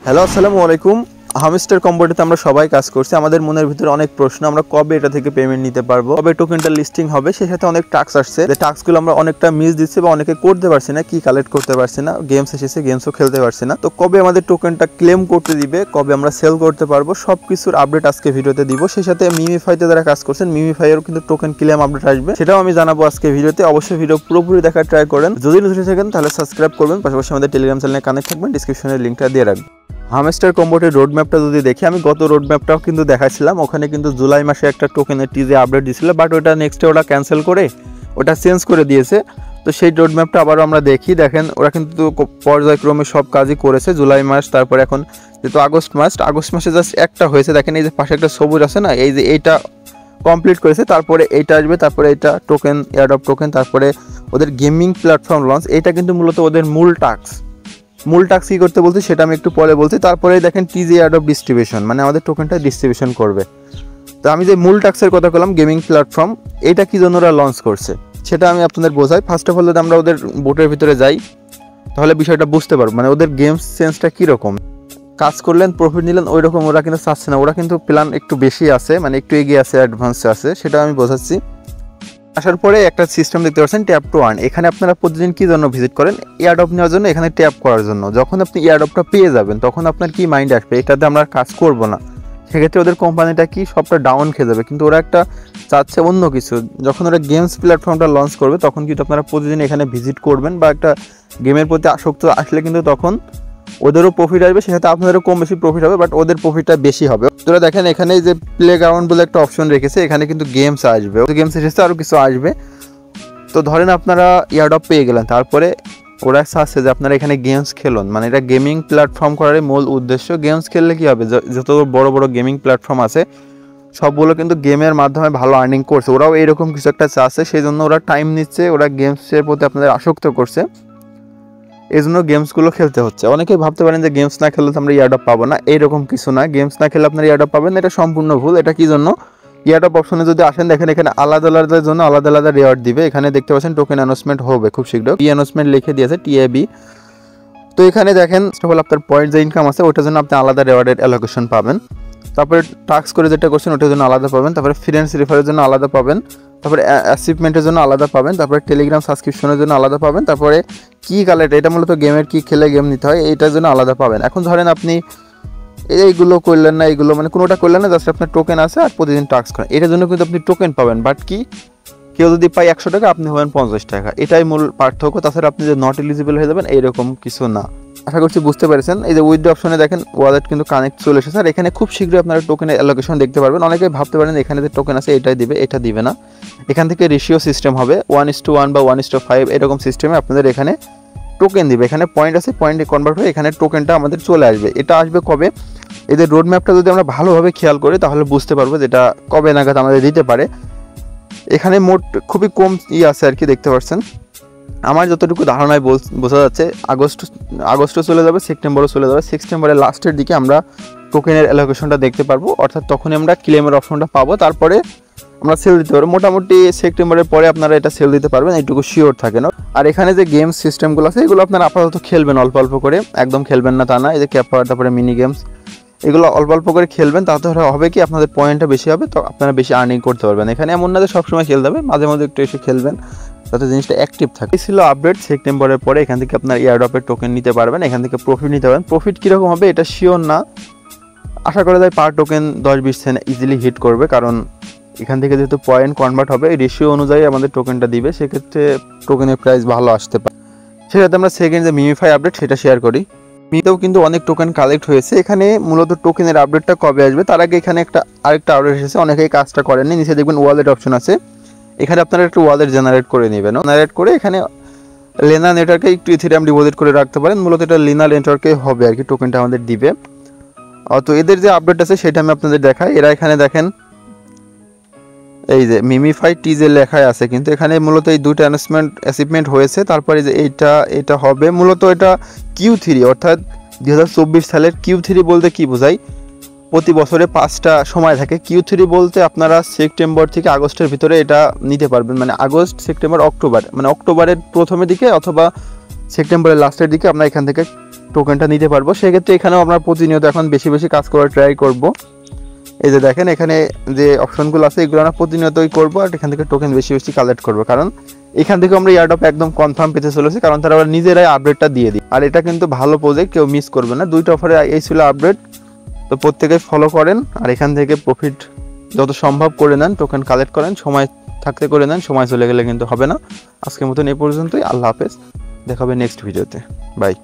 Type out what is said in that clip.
Hello আসসালামু আলাইকুম। Hamster কম্বোতে আমরা সবাই কাজ করছি। আমাদের মনের ভিতরে অনেক প্রশ্ন, আমরা কবে এটা থেকে পেমেন্ট নিতে পারবো, কবে টোকেনটা লিস্টিং হবে। সেই সাথে অনেক টাস্ক আসছে, যে টাস্কগুলো আমরা অনেকটা মিস দিচ্ছি বা অনেকে করতে পারছি না, কি কালেক্ট করতে পারছি না, গেমস এসেছে গেমসও খেলতে পারছি না। তো কবে আমাদের টোকেনটা ক্লেম করতে দিবে, কবে আমরা সেল করতে পারবো, সব কিছুর আপডেট আজকে ভিডিওতে দিব। সেই সাথে মিমিফাইতে যারা কাজ করছেন, মিমিফাইয়েরও কিন্তু টোকেন ক্লেম আপডেট আসবে, সেটাও আমি জানাবো আজকে ভিডিওতে। অবশ্যই ভিডিও পুরোপুরি দেখার ট্রাই করেন। যদি নতুন থাকেন তাহলে সাবস্ক্রাইব করবেন, পাশাপাশি আমাদের টেলিগ্রাম চ্যানেলে কানেক্ট থাকবেন, ডিসক্রিপশনের লিঙ্কটা দিয়ে রাখবেন। হামস্টার কম্বোটের রোড ম্যাপটা যদি দেখি, আমি গত রোড ম্যাপটাও কিন্তু দেখাচ্ছিলাম। ওখানে কিন্তু জুলাই মাসে একটা টোকেনের টিজে আপডেট দিয়েছিল, বাট ওটা নেক্সটে ওরা ক্যান্সেল করে ওটা চেঞ্জ করে দিয়েছে। তো সেই রোড ম্যাপটা আবারও আমরা দেখি। দেখেন ওরা কিন্তু পর্যায়ক্রমে সব কাজই করেছে। জুলাই মাস, তারপরে এখন যেহেতু আগস্ট মাসে জাস্ট একটা হয়েছে। দেখেন এই যে পাশে একটা সবুজ আছে না, এই যে এইটা কমপ্লিট করেছে, তারপরে এইটা আসবে, তারপরে এটা টোকেন, এয়ারড্রপ টোকেন, তারপরে ওদের গেমিং প্ল্যাটফর্ম লঞ্চ। এইটা কিন্তু মূলত ওদের মূল টাস্ক কী করতে বলছি সেটা আমি একটু পরে বলছি। তারপরে দেখেন টিজি এয়ারড্রপ ডিস্ট্রিবিউশন, মানে আমাদের টোকেনটা ডিস্ট্রিবিউশন করবে। তো আমি যে মূল টাস্কের কথা বললাম, গেমিং প্ল্যাটফর্ম, এটা কি জন্য ওরা লঞ্চ করছে সেটা আমি আপনাদের বোঝাই। ফার্স্ট অফ অল যদি আমরা ওদের বোটের ভিতরে যাই, তাহলে বিষয়টা বুঝতে পারবো, মানে ওদের গেমস সেন্সটা কীরকম। কাজ করলেন, প্রফিট নিলেন, ওই রকম ওরা কিন্তু চাচ্ছে না। ওরা কিন্তু প্ল্যান একটু বেশি আছে, মানে একটু এগিয়ে আছে, অ্যাডভান্সে আছে, সেটা আমি বোঝাচ্ছি। আসার পরে একটা সিস্টেম দেখতে পাচ্ছেন, ট্যাপ টু আর্ন। এখানে আপনারা প্রতিদিন কী জন্য ভিজিট করেন? এয়ারড্রপ নেওয়ার জন্য, এখানে ট্যাপ করার জন্য। যখন আপনি এয়ারড্রপটা পেয়ে যাবেন, তখন আপনার কি মাইন্ড আসবে, এটাতে আমরা কাজ করব না, সেক্ষেত্রে ওদের কোম্পানিটা কি সবটা ডাউন খেয়ে যাবে। কিন্তু ওরা একটা চাচ্ছে অন্য কিছু। যখন ওরা গেমস প্ল্যাটফর্মটা লঞ্চ করবে, তখন কিন্তু আপনারা প্রতিদিন এখানে ভিজিট করবেন, বা একটা গেমের প্রতি আসক্ত আসলে কিন্তু তখন ওদেরও প্রফিট আসবে, সেক্ষেত্রে আপনাদেরও কম বেশি প্রফিট হবে, বাট ওদের প্রফিটটা বেশি হবে। তোরা দেখেন এখানে যে প্লে গ্রাউন্ড বলে একটা অপশন রেখেছে, এখানে কিন্তু গেমস আসবে, গেমস এসেছে, আরও কিছু আসবে। তো ধরেন আপনারা এয়ারড্রপ পেয়ে গেলেন, তারপরে ওরা চাচ্ছে যে আপনারা এখানে গেমস খেলুন, মানে এটা গেমিং প্ল্যাটফর্ম করার মূল উদ্দেশ্য। গেমস খেললে কী হবে, যত বড় বড় গেমিং প্ল্যাটফর্ম আছে সবগুলো কিন্তু গেমের মাধ্যমে ভালো আর্নিং করছে। ওরাও এইরকম কিছু একটা চাচ্ছে, সেই জন্য ওরা টাইম নিচ্ছে, ওরা গেমসের প্রতি আপনাদের আসক্ত করছে, এই জন্য গেমসগুলো খেলতে হচ্ছে। অনেকেই ভাবতে পারেন যে গেমস না খেললে তো আমরা এয়ারড্রপ পাবো না, এইরকম কিছু না। গেমস না খেলে আপনারা এয়ারড্রপ পাবেন, এটা সম্পূর্ণ ভুল। এটা কি জন্য, এয়ারড্রপ অপশনে যদি আসেন, দেখেন এখানে আলাদা আলাদার জন্য আলাদা আলাদা রেওয়ার্ড দিবে। এখানে দেখতে পাচ্ছেন টোকেন অ্যানাউন্সমেন্ট হবে খুব শীঘ্রই, অ্যানাউন্সমেন্ট লিখে দিয়েছে TAB। তো এখানে দেখেন আপনার পয়েন্ট যে ইনকাম আছে, ওটার জন্য আপনি আলাদা রেওয়ার্ডের অ্যালোকেশন পাবেন। তারপরে টাস্ক করে যেটা করছেন ওটার জন্য আলাদা পাবেন, তারপরে ফ্রেন্ডস রেফারের জন্য আলাদা পাবেন, তারপরে অ্যাচিভমেন্টের জন্য আলাদা পাবেন, তারপরে টেলিগ্রাম সাবস্ক্রিপশনের জন্য আলাদা পাবেন, তারপরে কি কালেক্ট, এটা মূলত গেমের কি খেলে গেম নিতে হয়, এইটার জন্য আলাদা পাবেন। এখন ধরেন আপনি এইগুলো করলেন না, এইগুলো মানে কোনোটা করলেন না, জাস্ট আপনার টোকেন আছে আর প্রতিদিন টাস্ক করেন, এটার জন্য কিন্তু আপনি টোকেন পাবেন। বাট কি, কেউ যদি পায় 100 টাকা, আপনি হবেন 50 টাকা, এটাই মূল পার্থক্য। তাছাড়া আপনি যে নট এলিজিবল হয়ে যাবেন এইরকম কিছু না। আশা করছি বুঝতে পেরেছেন। এই যে উইথড্র অপশনে দেখেন ওয়ালেট কিন্তু কানেক্ট চলে এসেছে, আর এখানে খুব শীঘ্রই আপনারা টোকেনের অ্যালোকেশন দেখতে পারবেন। অনেকে ভাবতে পারেন এখানে যে টোকেন আছে এটাই দিবে, এটা দিবে না। এখান থেকে রেশিও সিস্টেম হবে, 1:1 বা 1:5 এরকম সিস্টেমে আপনাদের এখানে টোকেন দিবে। এখানে পয়েন্ট আছে, পয়েন্টে কনভার্ট হয়ে এখানে টোকেনটা আমাদের চলে আসবে। এটা আসবে কবে, এদের রোড ম্যাপটা যদি আমরা ভালোভাবে খেয়াল করি, তাহলে বুঝতে পারবো যে এটা কবে নাগাদ আমাদের দিতে পারে। এখানে মোট খুবই কম আছে আর কি, দেখতে পাচ্ছেন। আমার যতটুকু ধারণায় বোঝা যাচ্ছে আগস্টও চলে যাবে, সেপ্টেম্বরও চলে যাবে। সেপ্টেম্বরের লাস্টের দিকে আমরা টোকেনের অ্যালোকেশনটা দেখতে পারবো, অর্থাৎ তখনই আমরা ক্লেমের অপশনটা পাবো, তারপরে আমরা সেল দিতে পারবো। মোটামুটি সেপ্টেম্বরের পরে আপনারা এটা সেল দিতে পারবেন, এইটুকু শিওর থাকে না। আর এখানে যে গেম সিস্টেমগুলো আছে, এগুলো আপনারা আপাতত খেলবেন অল্প অল্প করে, একদম খেলবেন না তা না। এই যে ক্যাপার, তারপরে মিনি গেমস, এগুলো অল্প অল্প করে খেলবেন, তাতে হবে কি আপনাদের পয়েন্টটা বেশি হবে, তো আপনারা বেশি আর্নিং করতে পারবেন। এখানে এমন না যে সবসময় খেলতে হবে, মাঝে মাঝে একটু এসে খেলবেন, যাতে জিনিসটা অ্যাক্টিভ থাকে। এই ছিল আপডেট। সেপ্টেম্বরের পরে এখান থেকে আপনার এয়ারড্রপের টোকেন নিতে পারবেন, এখান থেকে প্রফিট নিতে পারবেন। প্রফিট কীরকম হবে এটা শিওর না, আশা করা যায় পার টোকেন 10-20 সেন্ট ইজিলি হিট করবে, কারণ এখান থেকে যেহেতু পয়েন্ট কনভার্ট হবে, এই রেশিও অনুযায়ী আমাদের টোকেনটা দিবে, সেক্ষেত্রে টোকেনের প্রাইস ভালো আসতে পারে। সেটাতে আমরা সেকেন্ড যে মিমিফাই আপডেট সেটা শেয়ার করি। মিতেও কিন্তু অনেক টোকেন কালেক্ট হয়েছে। এখানে মূলত টোকেনের আপডেটটা কবে আসবে তার আগে এখানে আরেকটা আপডেট এসেছে, অনেকেই কাজটা করেননি। নিচে দেখবেন ওয়ালেট অপশন আছে, এখানে আপনারা একটু ওয়ালেট জেনারেট করে নেবেন। জেনারেট করে এখানে লেনা নেটওয়ার্কে একটু ইথেরিয়াম ডিপোজিট করে রাখতে পারেন। মূলত এটা লিনা নেটওয়ার্কে হবে আর কি, টোকেনটা আমাদের দিবে। তো এদের যে আপডেট আছে সেটা আমি আপনাদের দেখাই। এরা এখানে দেখেন এই যে মিমিফাই টিজে লেখায় আছে, কিন্তু এখানে মূলত এই দুটো অ্যাচিভমেন্ট হয়েছে। তারপরে যে এটা হবে মূলত এটা Q3, অর্থাৎ 2024 সালের Q3 বলতে কি বোঝায়, প্রতি বছরে 5টা সময় থাকে। Q3 বলতে আপনারা সেপ্টেম্বর থেকে আগস্টের ভিতরে এটা নিতে পারবেন, মানে আগস্ট, সেপ্টেম্বর, অক্টোবর, মানে অক্টোবরের প্রথমের দিকে অথবা সেপ্টেম্বরের লাস্টের দিকে আপনারা এখান থেকে টোকেনটা নিতে পারবো। সেক্ষেত্রে এখানেও আমরা প্রতিনিয়ত এখন বেশি বেশি কাজ করার ট্রাই করব। এই যে দেখেন এখানে যে অপশনগুলো আছে এগুলো আমরা প্রতিনিয়তই করবো আর এখান থেকে টোকেন বেশি বেশি কালেক্ট করবো, কারণ এখান থেকে আমরা এয়ারড্রপ একদম কনফার্ম পেতে চলেছি, কারণ তারা আবার নিজেরাই আপডেটটা দিয়ে দিই। আর এটা কিন্তু ভালো প্রজেক্ট, কেউ মিস করবে না। 2টা অফারে এই ছিল আপডেট, তো প্রত্যেকে ফলো করেন আর এখান থেকে প্রফিট যত সম্ভব করে নেন, টোকেন কালেক্ট করেন, সময় থাকতে করে নেন, সময় চলে গেলে কিন্তু হবে না। আজকের মতন এই পর্যন্তই, আল্লাহ হাফেজ, দেখা হবে নেক্সট ভিডিওতে, বাই।